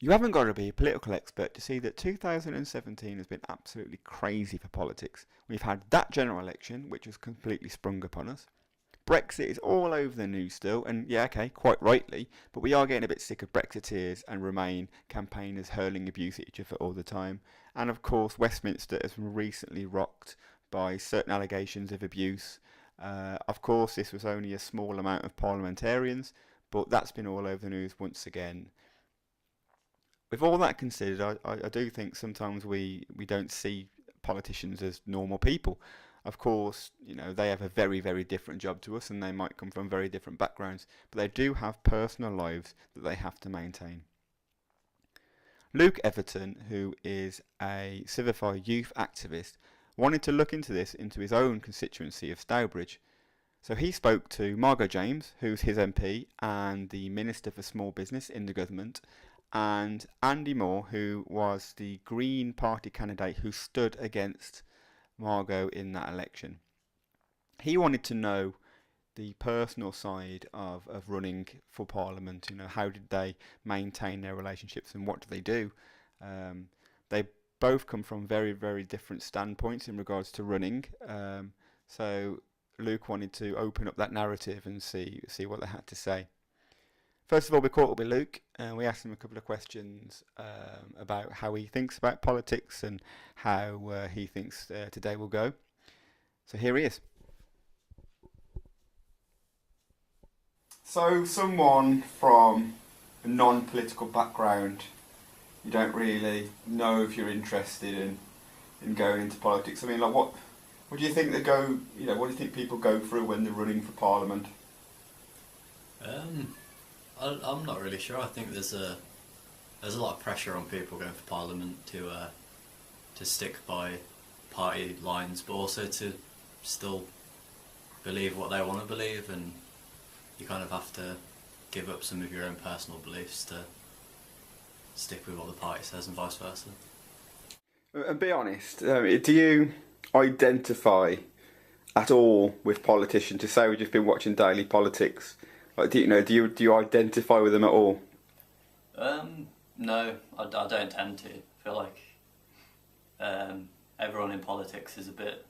You haven't got to be a political expert to see that 2017 has been absolutely crazy for politics. We've had that general election, which has completely sprung upon us. Brexit is all over the news still, and yeah, okay, quite rightly, but we are getting a bit sick of Brexiteers and Remain campaigners hurling abuse at each other all the time. And of course, Westminster has been recently rocked by certain allegations of abuse. Of course, this was only a small amount of parliamentarians, but that's been all over the news once again. With all that considered, I do think sometimes we don't see politicians as normal people. Of course, they have a very, very different job to us and they might come from very different backgrounds, but they do have personal lives that they have to maintain. Luke Everton, who is a Civify youth activist, wanted to look into this into his own constituency of Stourbridge. So he spoke to Margot James, who's his MP and the Minister for Small Business in the government, and Andy Moore, who was the Green Party candidate who stood against Margot in that election. He wanted to know the personal side of running for Parliament. How did they maintain their relationships and what do they do? They both come from very, very different standpoints in regards to running. So Luke wanted to open up that narrative and see what they had to say. First of all, we caught up with Luke and we asked him a couple of questions about how he thinks about politics and how he thinks today will go. So here he is. So someone from a non-political background, you don't really know if you're interested in going into politics. I mean, like what do you think what do you think people go through when they're running for Parliament? I'm not really sure. I think there's a lot of pressure on people going for Parliament to stick by party lines, but also to still believe what they want to believe, and you kind of have to give up some of your own personal beliefs to stick with what the party says and vice versa. And be honest, do you identify at all with politicians? To say we've just been watching daily politics, like do you identify with them at all? No, I don't tend to. I feel like everyone in politics is a bit,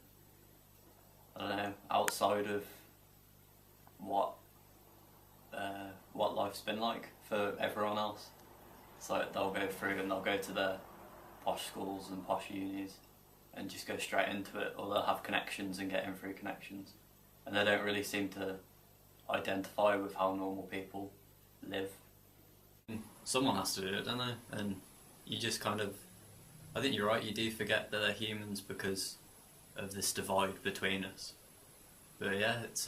I don't know, outside of what life's been like for everyone else. It's like they'll go through and they'll go to their posh schools and posh unis and just go straight into it, or they'll have connections and get in through connections, and they don't really seem to identify with how normal people live. Someone has to do it, don't they? And you just kind of, I think you're right, you do forget that they're humans because of this divide between us. But yeah, it's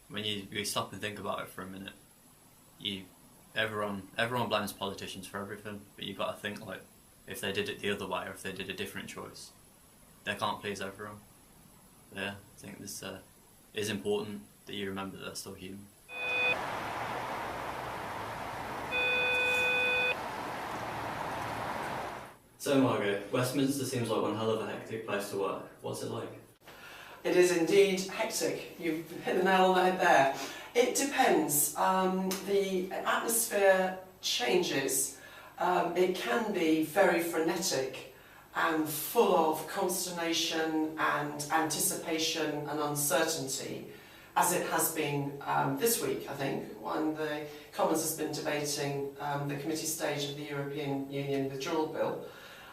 when you stop and think about it for a minute, everyone blames politicians for everything, but you've got to think, like, if they did it the other way or if they did a different choice, they can't please everyone. But yeah, I think this is important that you remember that they're still human. So Margot, Westminster seems like one hell of a hectic place to work. What's it like? It is indeed hectic. You've hit the nail on the head there. It depends. The atmosphere changes. It can be very frenetic and full of consternation and anticipation and uncertainty, as it has been this week, I think, when the Commons has been debating the committee stage of the European Union withdrawal bill.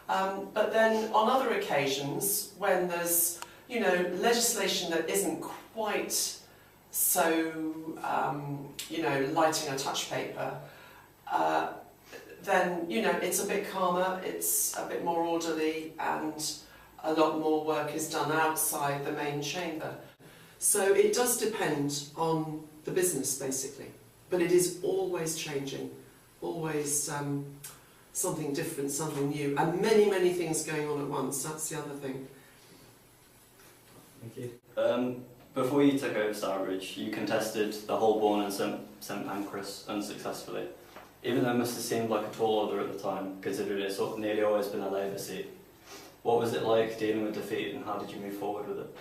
But then on other occasions, when there's legislation that isn't quite so, lighting a touch paper, then, it's a bit calmer, it's a bit more orderly, and a lot more work is done outside the main chamber. So it does depend on the business, basically. But it is always changing, always something different, something new, and many, many things going on at once. That's the other thing. Thank you. Before you took over Stourbridge, you contested the Holborn and St Pancras unsuccessfully, even though it must have seemed like a tall order at the time, considering it's nearly always been a Labour seat. What was it like dealing with defeat, and how did you move forward with it?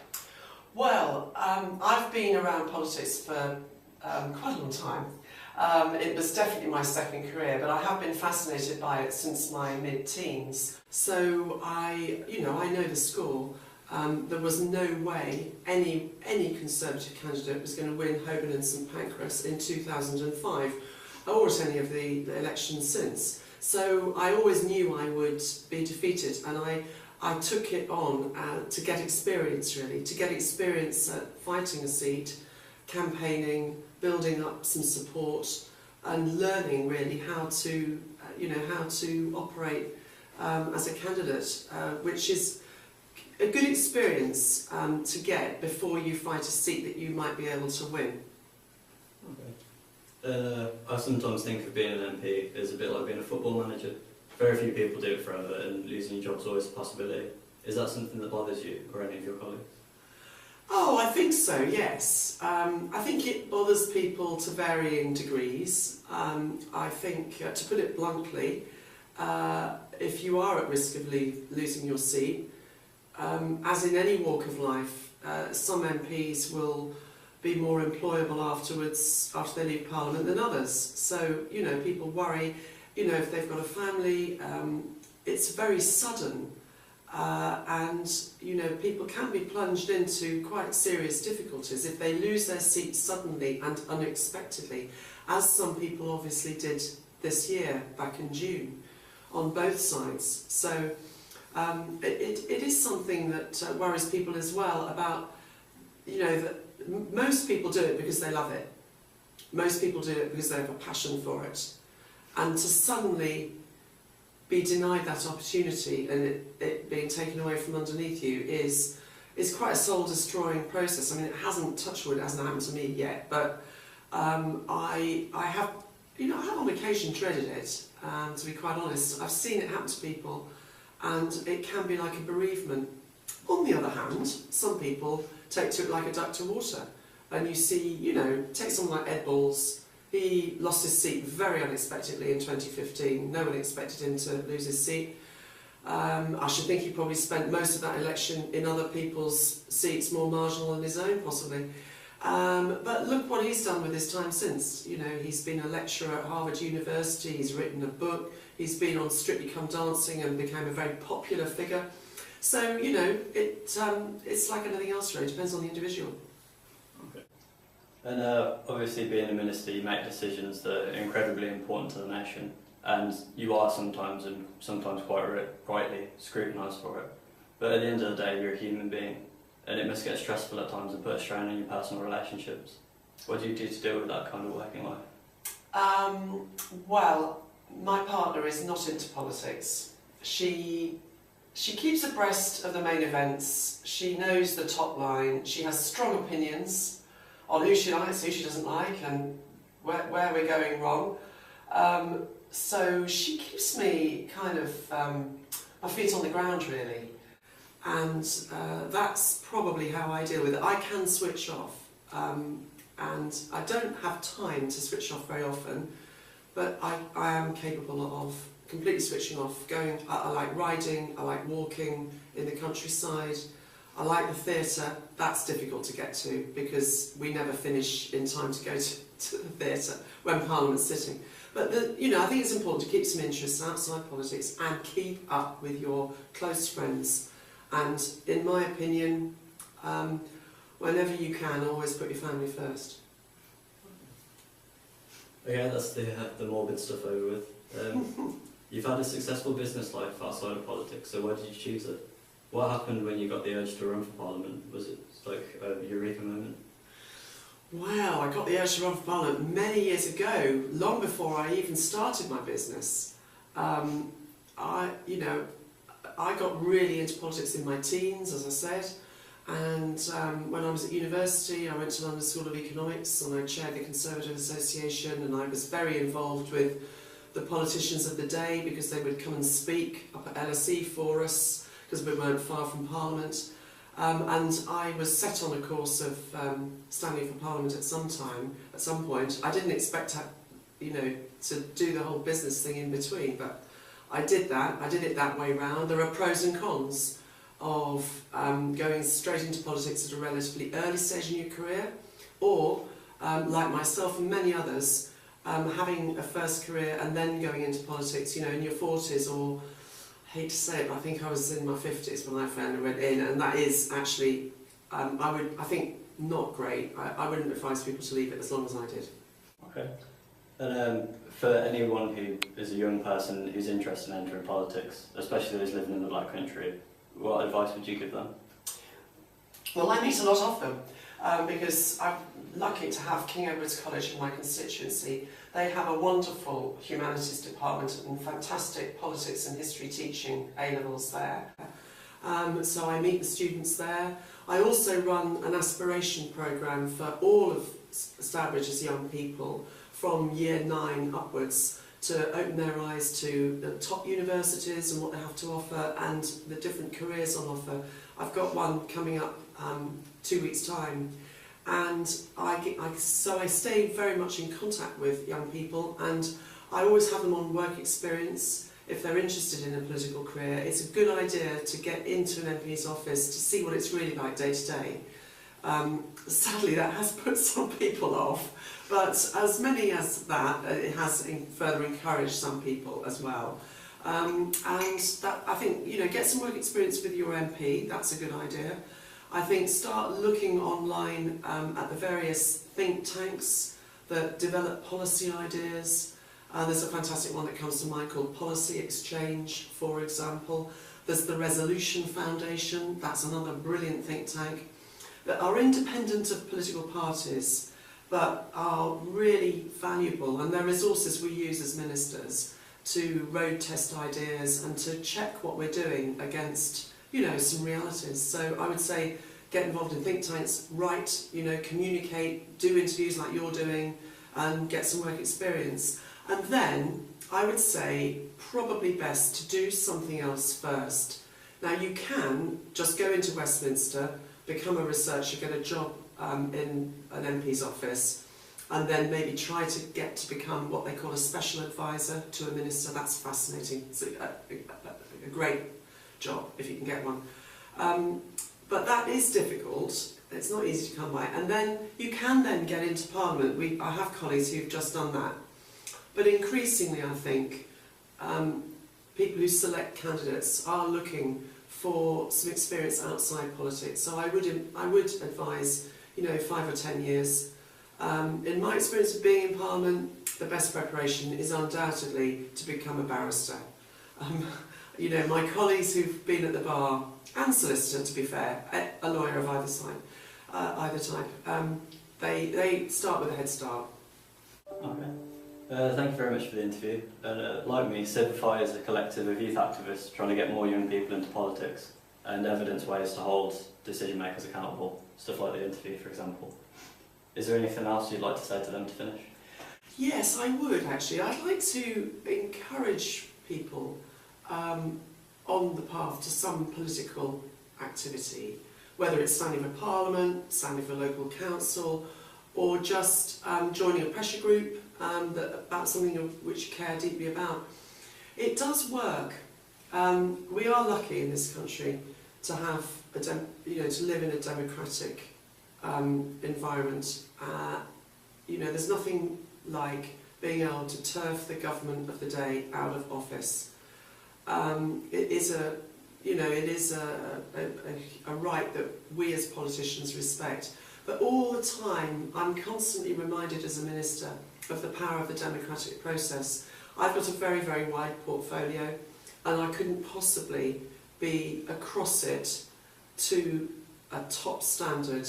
Well, I've been around politics for quite a long time, It was definitely my second career, but I have been fascinated by it since my mid-teens. So I know the school. There was no way any Conservative candidate was going to win Holborn and St Pancras in 2005, or at any of the elections since. So I always knew I would be defeated, and I took it on to get experience, really, to get experience at fighting a seat, campaigning, building up some support, and learning really how to operate as a candidate, which is a good experience to get before you fight a seat that you might be able to win. Okay. I sometimes think of being an MP as a bit like being a football manager. Very few people do it forever, and losing your job's always a possibility. Is that something that bothers you or any of your colleagues? Oh, I think so, yes. I think it bothers people to varying degrees. I think, to put it bluntly, if you are at risk of losing your seat, as in any walk of life, some MPs will be more employable afterwards, after they leave Parliament, than others. So, people worry, if they've got a family, it's very sudden. And people can be plunged into quite serious difficulties if they lose their seat suddenly and unexpectedly, as some people obviously did this year, back in June, on both sides. So it is something that worries people as well about, that most people do it because they love it. Most people do it because they have a passion for it. And to suddenly be denied that opportunity and it being taken away from underneath you is quite a soul-destroying process. I mean, it hasn't, touch wood, it hasn't happened to me yet, but I have on occasion dreaded it, to be quite honest. I've seen it happen to people, and it can be like a bereavement. On the other hand, some people take to it like a duck to water, and you see, take someone like Ed Balls. He lost his seat very unexpectedly in 2015. No one expected him to lose his seat. I should think he probably spent most of that election in other people's seats, more marginal than his own, possibly. But look what he's done with his time since. He's been a lecturer at Harvard University, he's written a book, he's been on Strictly Come Dancing and became a very popular figure. So, it's like anything else, really. It depends on the individual. And obviously being a minister, you make decisions that are incredibly important to the nation, and you are sometimes, and sometimes quite rightly, scrutinised for it. But at the end of the day, you're a human being, and it must get stressful at times and put a strain on your personal relationships. What do you do to deal with that kind of working life? Well, my partner is not into politics. She keeps abreast of the main events, she knows the top line, she has strong opinions on who she likes, who she doesn't like, and where we're going wrong. So she keeps me kind of my feet on the ground, really. And that's probably how I deal with it. I can switch off, and I don't have time to switch off very often, but I am capable of completely switching off. I like riding, I like walking in the countryside, I like the theatre. That's difficult to get to because we never finish in time to go to the theatre when Parliament's sitting. But I think it's important to keep some interests outside politics and keep up with your close friends. And in my opinion, whenever you can, always put your family first. Okay, that's the morbid stuff over with. You've had a successful business life outside of politics, so why did you choose it? What happened when you got the urge to run for Parliament? Was it like a eureka moment? Wow, I got the urge to run for Parliament many years ago, long before I even started my business. I got really into politics in my teens, as I said, and when I was at university, I went to London School of Economics and I chaired the Conservative Association, and I was very involved with the politicians of the day because they would come and speak up at LSE for us, because we weren't far from Parliament. And I was set on a course of standing for Parliament at some point. I didn't expect to do the whole business thing in between, but I did that. I did it that way round. There are pros and cons of going straight into politics at a relatively early stage in your career, or, like myself and many others, having a first career and then going into politics, you know, in your 40s, or I hate to say it, but I think I was in my 50s when I finally went in, and that is actually, I think, not great. I wouldn't advise people to leave it as long as I did. Okay. And for anyone who is a young person who's interested in entering politics, especially those living in the Black Country, what advice would you give them? Well, I meet a lot of them because I'm lucky to have King Edward's College in my constituency. They have a wonderful humanities department and fantastic politics and history teaching A-levels there. So I meet the students there. I also run an aspiration programme for all of Stourbridge's young people from year 9 upwards to open their eyes to the top universities and what they have to offer and the different careers on offer. I've got one coming up 2 weeks' time, and so I stay very much in contact with young people, and I always have them on work experience if they're interested in a political career. It's a good idea to get into an MP's office to see what it's really like day to day. Sadly, that has put some people off, but as many as that, it has further encouraged some people as well. And that, I think, you know, get some work experience with your MP, that's a good idea. I think start looking online at the various think tanks that develop policy ideas. There's a fantastic one that comes to mind called Policy Exchange, for example. There's the Resolution Foundation, that's another brilliant think tank, that are independent of political parties, but are really valuable, and they're resources we use as ministers to road test ideas and to check what we're doing against, you know, some realities. So I would say get involved in think tanks, write, you know, communicate, do interviews like you're doing, and get some work experience. And then I would say probably best to do something else first. Now you can just go into Westminster, become a researcher, get a job in an MP's office, and then maybe try to get to become what they call a special advisor to a minister. That's fascinating. It's a great job if you can get one. But that is difficult. It's not easy to come by. And then you can then get into Parliament. I have colleagues who've just done that. But increasingly, I think, people who select candidates are looking for some experience outside politics. So I would advise, you know, 5 or 10 years. In my experience of being in Parliament, the best preparation is undoubtedly to become a barrister. You know, my colleagues who've been at the bar, and solicitor to be fair, a lawyer of either side, either type, they start with a head start. Okay. Thank you very much for the interview. And like me, Civify is a collective of youth activists trying to get more young people into politics and evidence ways to hold decision makers accountable, stuff like the interview, for example. Is there anything else you'd like to say to them to finish? Yes, I would actually. I'd like to encourage people on the path to some political activity, whether it's standing for Parliament, standing for local council, or just joining a pressure group about something which you care deeply about. It does work. We are lucky in this country to have to live in a democratic environment. You know, there's nothing like being able to turf the government of the day out of office. It is a right that we as politicians respect. But all the time, I'm constantly reminded as a minister of the power of the democratic process. I've got a very, very wide portfolio, and I couldn't possibly be across it to a top standard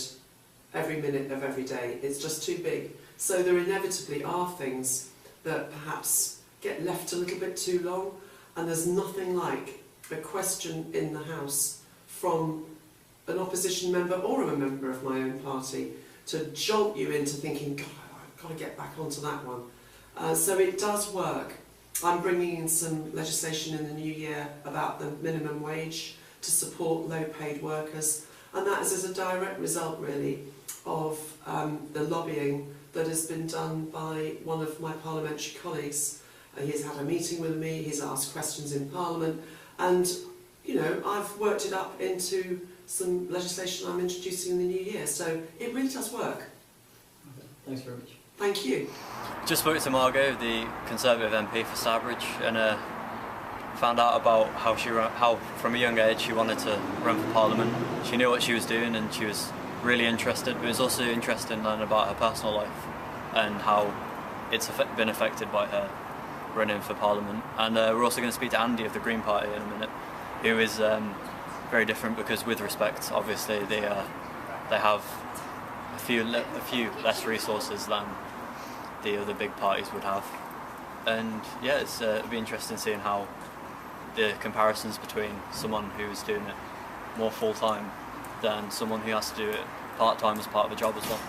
every minute of every day. It's just too big. So there inevitably are things that perhaps get left a little bit too long, and there's nothing like a question in the House from an opposition member or a member of my own party to jolt you into thinking, God, I've got to get back onto that one. So it does work. I'm bringing in some legislation in the new year about the minimum wage to support low-paid workers, and that is as a direct result, really, of the lobbying that has been done by one of my parliamentary colleagues. He's had a meeting with me, he's asked questions in Parliament, and you know, I've worked it up into some legislation I'm introducing in the new year, so it really does work. Okay. Thanks very much. Thank you. Just spoke to Margot, the Conservative MP for Stourbridge, and found out about how from a young age she wanted to run for Parliament. She knew what she was doing and she was really interested, but it was also interested in learning about her personal life and how it's been affected by her running for Parliament. And we're also going to speak to Andy of the Green Party in a minute, who is very different because, with respect, obviously they have a few less resources than the other big parties would have. And yeah, it'll be interesting seeing how the comparisons between someone who's doing it more full-time than someone who has to do it part-time as part of a job as well.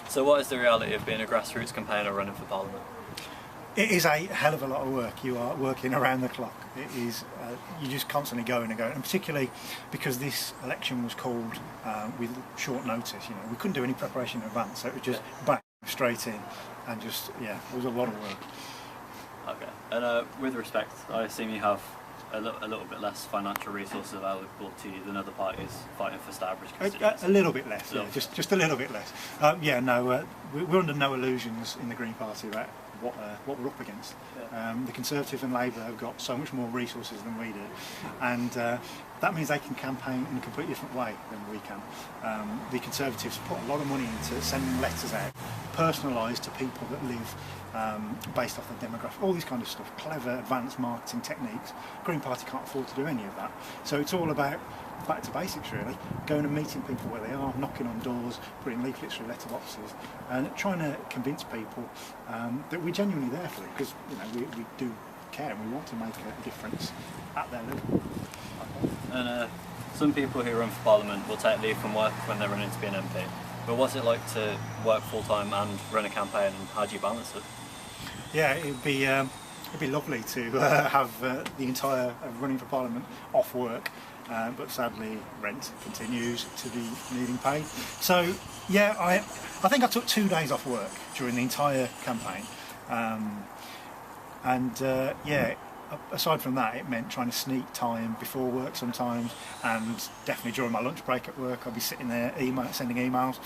So what is the reality of being a grassroots campaigner running for Parliament? It is a hell of a lot of work. You are working around the clock. It is, you're just constantly going and going, and particularly because this election was called with short notice. You know, we couldn't do any preparation in advance, so it was just bang, straight in, and just, yeah, it was a lot of work. Okay, and with respect, I assume you have a little bit less financial resources available to you than other parties fighting for Stourbridge constituency. A little bit less, yeah, just a little bit less. We're under no illusions in the Green Party about what we're up against. Yeah. The Conservatives and Labour have got so much more resources than we do, and that means they can campaign in a completely different way than we can. The Conservatives put a lot of money into sending letters out, personalised to people that live based off their demographic, all this kind of stuff, clever advanced marketing techniques. Green Party can't afford to do any of that, so it's all about back to basics really, going and meeting people where they are, knocking on doors, putting leaflets through letterboxes, and trying to convince people that we're genuinely there for them, because you know we do care and we want to make a difference at their level. And some people who run for Parliament will take leave from work when they're running to be an MP, but what's it like to work full-time and run a campaign, and how do you balance it? Yeah, it'd be lovely to have the entire running for Parliament off work. But sadly rent continues to be needing pay. So yeah, I think I took 2 days off work during the entire campaign, aside from that it meant trying to sneak time before work sometimes, and definitely during my lunch break at work I'd be sitting there sending emails,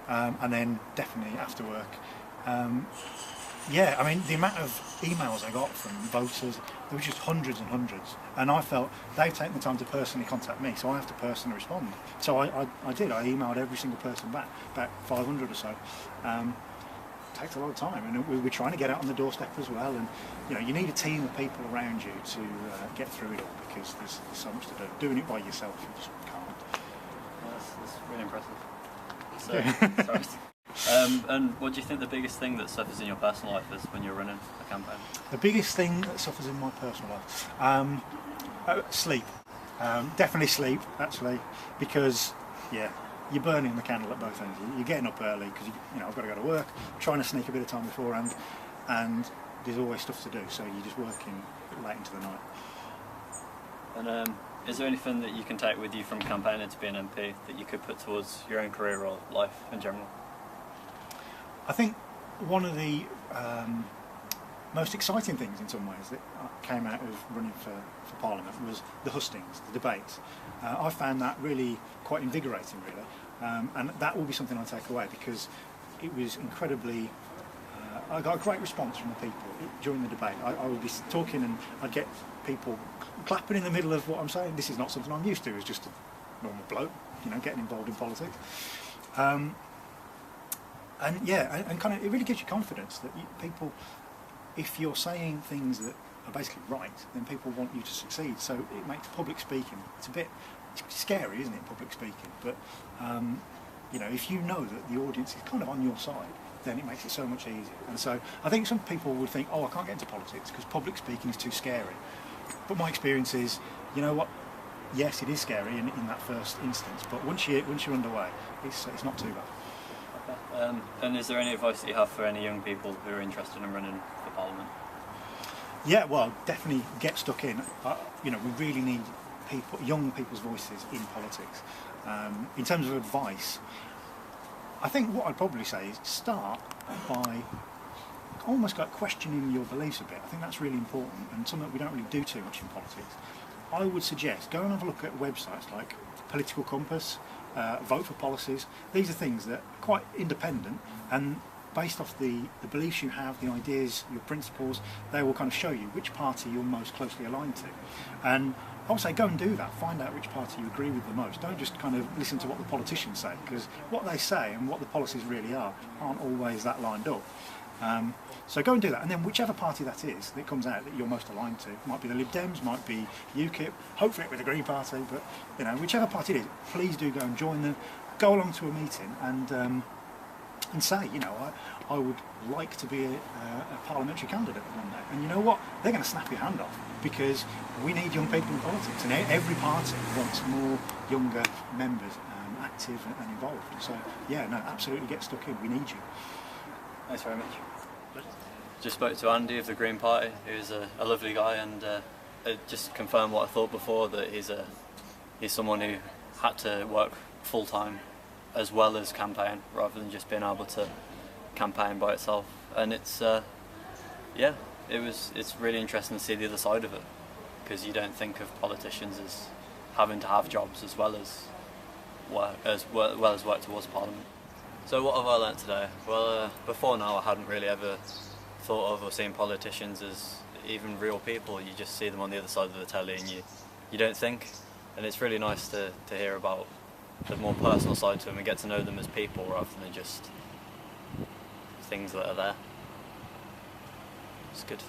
and then definitely after work. Yeah, I mean, the amount of emails I got from voters, there were just hundreds and hundreds, and I felt they've taken the time to personally contact me, so I have to personally respond. So I did. I emailed every single person back, about 500 or so. Takes a lot of time, and we're trying to get out on the doorstep as well, and you know, you need a team of people around you to get through it all, because there's so much to do. Doing it by yourself, you just can't. That's really impressive. So, sorry. And what do you think the biggest thing that suffers in your personal life is when you're running a campaign? The biggest thing that suffers in my personal life? Sleep. Definitely sleep, actually, because, yeah, you're burning the candle at both ends. You're getting up early because, you know, I've got to go to work, trying to sneak a bit of time beforehand, and there's always stuff to do, so you're just working late into the night. And is there anything that you can take with you from campaigning to be an MP that you could put towards your own career or life in general? I think one of the most exciting things in some ways that came out of running for Parliament was the hustings, the debates. I found that really quite invigorating, really, and that will be something I take away, because it was incredibly... I got a great response from the people during the debate. I would be talking and I'd get people clapping in the middle of what I'm saying. This is not something I'm used to as just a normal bloke, you know, getting involved in politics. And yeah, and kind of, it really gives you confidence that people, if you're saying things that are basically right, then people want you to succeed. So it makes public speaking, it's scary, isn't it, public speaking? But, you know, if you know that the audience is kind of on your side, then it makes it so much easier. And so I think some people would think, oh, I can't get into politics because public speaking is too scary. But my experience is, you know what, yes, it is scary in that first instance, but once you're underway, it's not too bad. And is there any advice that you have for any young people who are interested in running for Parliament? Yeah, well, definitely get stuck in. You know, we really need young people's voices in politics. In terms of advice, I think what I'd probably say is start by almost like questioning your beliefs a bit. I think that's really important, and something that we don't really do too much in politics. I would suggest go and have a look at websites like Political Compass, Vote for Policies. These are things that are quite independent, and based off the beliefs you have, the ideas, your principles, they will kind of show you which party you're most closely aligned to. And I would say go and do that, find out which party you agree with the most. Don't just kind of listen to what the politicians say, because what they say and what the policies really are aren't always that lined up. So go and do that, and then whichever party that is that comes out that you're most aligned to, might be the Lib Dems, might be UKIP, hopefully with the Green Party, but you know, whichever party it is, please do go and join them, go along to a meeting and say, you know, I would like to be a parliamentary candidate one day. And you know what? They're going to snap your hand off, because we need young people in politics, and every party wants more younger members active and involved. So yeah, no, absolutely get stuck in. We need you. Thanks very much. Just spoke to Andy of the Green Party, who's a lovely guy, and it just confirmed what I thought before, that he's someone who had to work full time as well as campaign, rather than just being able to campaign by itself. And it's it's really interesting to see the other side of it, because you don't think of politicians as having to have jobs as well as work towards Parliament. So what have I learnt today? Well, before now I hadn't really ever thought of or seen politicians as even real people. You just see them on the other side of the telly and you don't think. And it's really nice to hear about the more personal side to them and get to know them as people rather than just things that are there. It's good.